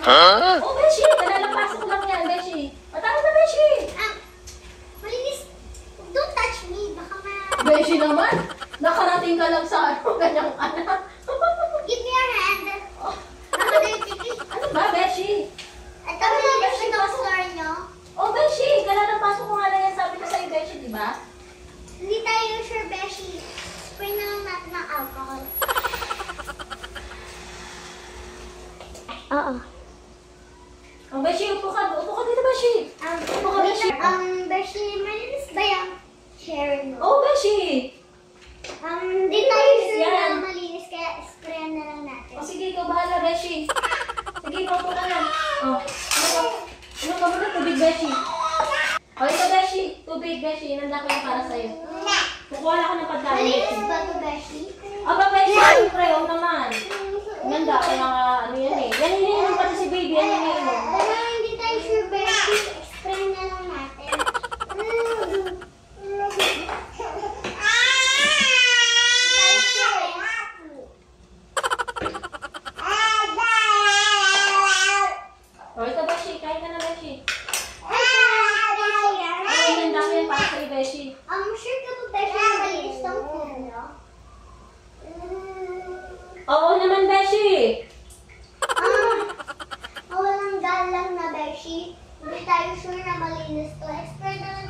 Huh? Oh, Beshi! Kalalapasok lang yan, Beshi. Matawag na, Beshi! Malinis. Don't touch me. Baka Beshi naman! Nakarating ka lang sa ganyang anak. Give me your hand. Ano ba, Beshi? Ito yung Beshi ng store nyo. Oh, Beshi! Kalalapasok ko nga lang yan. Sabi ko sa'yo, Beshi, di ba? Hindi tayo sure, Beshi. Spray na lang natin ng alcohol. Oo. Oh, Beshi, upo ka. Upo ka dito, Beshi. Upo ka, Beshi. Beshi, malinis ba yung chair mo? Oh, Beshi! Di tayo sure Yan. na malinis, kaya sprayan na lang natin. Oh, sige, ikaw bahala, Beshi. Sige, upo ka na. Oh, ano ka muna? Tubig, Beshi. Oh, ito, Beshi. Tubig, Beshi. Inanda ko yung para sa'yo. Kukuha na ako ng pagkain, Beshi. Malinis ba ito, Beshi? Aba, Beshi, siyempre, huwag naman. Inanda ko yung ano yan eh. Yan iniinom pati si baby, yan iniinom. Hindi tayo sure, Beshi. Spray na lang natin. Oh, ito, Beshi. Kain ka na, Beshi. Oh, inanda ko yan para sa'yo, Beshi. Sure ka po, Beshi, na malinis tong food, no? Oo naman, Beshi. Walang galang na, Beshi. Hindi tayo sure na malinis to. Expert na lang